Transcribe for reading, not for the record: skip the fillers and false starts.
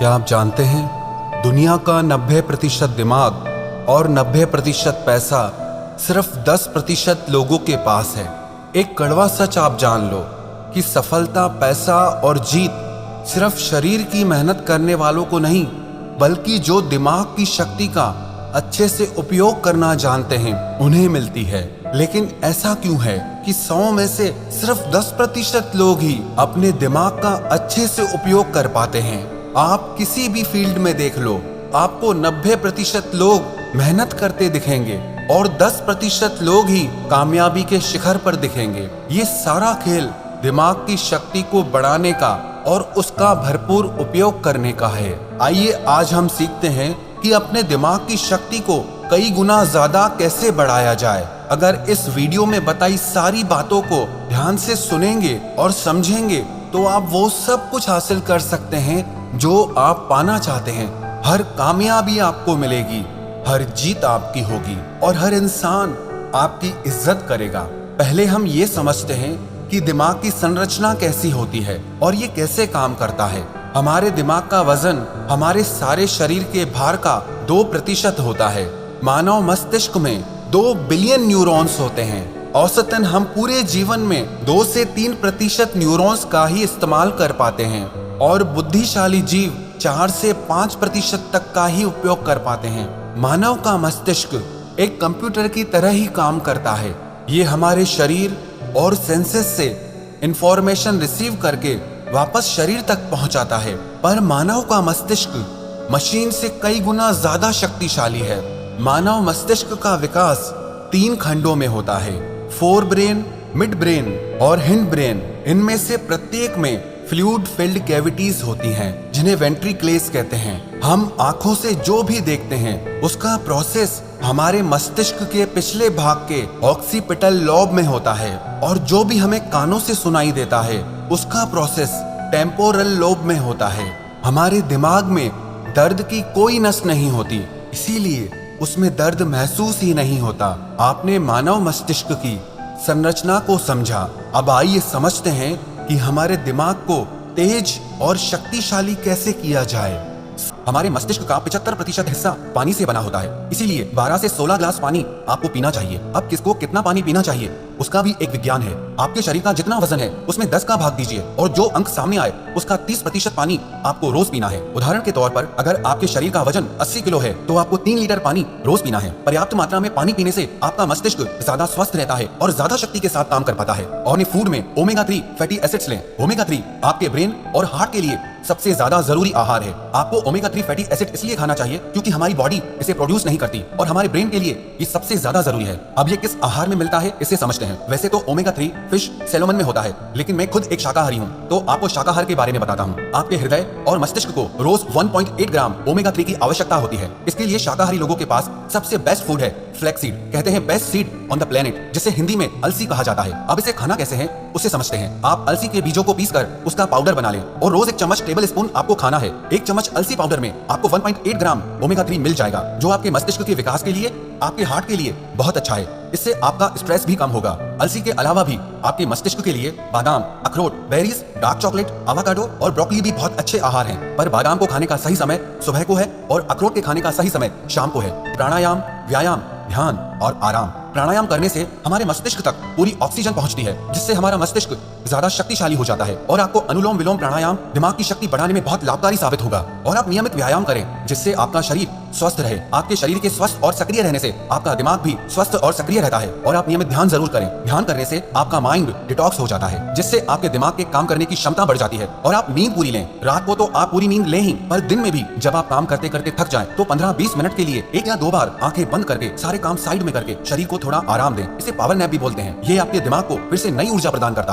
क्या आप जानते हैं, दुनिया का 90% दिमाग और 90% पैसा सिर्फ 10% लोगों के पास है। एक कड़वा सच आप जान लो कि सफलता, पैसा और जीत सिर्फ शरीर की मेहनत करने वालों को नहीं, बल्कि जो दिमाग की शक्ति का अच्छे से उपयोग करना जानते हैं उन्हें मिलती है। लेकिन ऐसा क्यों है कि 100 में से सिर्फ 10% लोग ही अपने दिमाग का अच्छे से उपयोग कर पाते हैं? आप किसी भी फील्ड में देख लो, आपको 90% लोग मेहनत करते दिखेंगे और 10% लोग ही कामयाबी के शिखर पर दिखेंगे। ये सारा खेल दिमाग की शक्ति को बढ़ाने का और उसका भरपूर उपयोग करने का है। आइए आज हम सीखते हैं कि अपने दिमाग की शक्ति को कई गुना ज्यादा कैसे बढ़ाया जाए। अगर इस वीडियो में बताई सारी बातों को ध्यान से सुनेंगे और समझेंगे तो आप वो सब कुछ हासिल कर सकते हैं जो आप पाना चाहते हैं। हर कामयाबी आपको मिलेगी, हर जीत आपकी होगी और हर इंसान आपकी इज्जत करेगा। पहले हम ये समझते हैं कि दिमाग की संरचना कैसी होती है और ये कैसे काम करता है। हमारे दिमाग का वजन हमारे सारे शरीर के भार का 2% होता है। मानव मस्तिष्क में 2 बिलियन न्यूरॉन्स होते हैं। औसतन हम पूरे जीवन में 2 से 3% न्यूरॉन्स का ही इस्तेमाल कर पाते हैं और बुद्धिशाली जीव 4 से 5% तक का ही उपयोग कर पाते हैं। मानव का मस्तिष्क एक कंप्यूटर की तरह ही काम करता है। ये हमारे शरीर और सेंसेस से इंफॉर्मेशन रिसीव करके वापस शरीर तक पहुंचाता है। पर मानव का मस्तिष्क मशीन से कई गुना ज्यादा शक्तिशाली है। मानव मस्तिष्क का विकास 3 खंडों में होता है, फोर ब्रेन, मिड ब्रेन और हिंड ब्रेन। इनमें से प्रत्येक में फ्लूइड फिल्ड कैविटीज होती हैं, जिन्हें वेंट्रिकल्स कहते हैं। हम आंखों से जो भी देखते हैं उसका प्रोसेस हमारे मस्तिष्क के पिछले भाग के ऑक्सीपिटल लॉब में होता है और जो भी हमें कानों से सुनाई देता है उसका प्रोसेस टेम्पोरल लोब में होता है। हमारे दिमाग में दर्द की कोई नस नहीं होती, इसीलिए उसमें दर्द महसूस ही नहीं होता। आपने मानव मस्तिष्क की संरचना को समझा। अब आइए समझते हैं कि हमारे दिमाग को तेज और शक्तिशाली कैसे किया जाए। हमारे मस्तिष्क का 75% हिस्सा पानी से बना होता है, इसीलिए 12 से 16 ग्लास पानी आपको पीना चाहिए। अब किसको कितना पानी पीना चाहिए उसका भी एक विज्ञान है। आपके शरीर का जितना वजन है उसमें 10 का भाग दीजिए और जो अंक सामने आए उसका 30% पानी आपको रोज पीना है। उदाहरण के तौर पर अगर आपके शरीर का वजन 80 किलो है तो आपको 3 लीटर पानी रोज पीना है। पर्याप्त मात्रा में पानी पीने से आपका मस्तिष्क ज्यादा स्वस्थ रहता है और ज्यादा शक्ति के साथ काम कर पाता है। और फूड में ओमेगा 3 फैटी एसिड्स लें। ओमेगा 3 आपके ब्रेन और हार्ट के लिए सबसे ज्यादा जरूरी आहार है। आपको ओमेगा 3 फैटी एसिड इसलिए खाना चाहिए क्योंकि हमारी बॉडी इसे प्रोड्यूस नहीं करती और हमारे ब्रेन के लिए ये सबसे ज्यादा जरूरी है। अब ये किस आहार में मिलता है इसे समझते हैं। वैसे तो ओमेगा 3 फिश, सैल्मन में होता है, लेकिन मैं खुद एक शाकाहारी हूँ तो आपको शाकाहार के बारे में बताता हूँ। आपके हृदय और मस्तिष्क को रोज 1.8 ग्राम ओमेगा 3 की आवश्यकता होती है। इसके लिए शाकाहारी लोगों के पास सबसे बेस्ट फूड है फ्लैक्स सीड। कहते हैं best seed on the planet, जिसे हिंदी में अलसी कहा जाता है। अब इसे खाना कैसे है उसे समझते हैं। आप अलसी के बीजों को पीसकर उसका पाउडर बना लें और रोज 1 चम्मच टेबल स्पून आपको खाना है। 1 चम्मच अलसी पाउडर में आपको 1.8 ग्राम ओमेगा 3 मिल जाएगा, जो आपके मस्तिष्क के विकास के लिए, आपके हार्ट के लिए बहुत अच्छा है। इससे आपका स्ट्रेस भी कम होगा। अलसी के अलावा भी आपके मस्तिष्क के लिए बादाम, अखरोट, बेरीज, डार्क चॉकलेट, आवाकाडो और ब्रोकली भी बहुत अच्छे आहार हैं। पर बादाम को खाने का सही समय सुबह को है और अखरोट के खाने का सही समय शाम को है। प्राणायाम, व्यायाम, ध्यान और आराम। प्राणायाम करने से हमारे मस्तिष्क तक पूरी ऑक्सीजन पहुंचती है, जिससे हमारा मस्तिष्क ज्यादा शक्तिशाली हो जाता है और आपको अनुलोम विलोम प्राणायाम दिमाग की शक्ति बढ़ाने में बहुत लाभकारी साबित होगा। और आप नियमित व्यायाम करें जिससे आपका शरीर स्वस्थ रहे। आपके शरीर के स्वस्थ और सक्रिय रहने से आपका दिमाग भी स्वस्थ और सक्रिय रहता है। और आप नियमित ध्यान जरूर करें। ध्यान करने से आपका माइंड डिटॉक्स हो जाता है, जिससे आपके दिमाग के काम करने की क्षमता बढ़ जाती है। और आप नींद पूरी लें। रात को तो आप पूरी नींद लें ही, पर दिन में भी जब आप काम करते करते थक जाएं तो 15-20 मिनट के लिए 1 या 2 बार आंखें बंद करके सारे काम साइड में करके शरीर को थोड़ा आराम दें। इसे पावर नैप भी बोलते हैं। ये आपके दिमाग को फिर से नई ऊर्जा प्रदान करता है।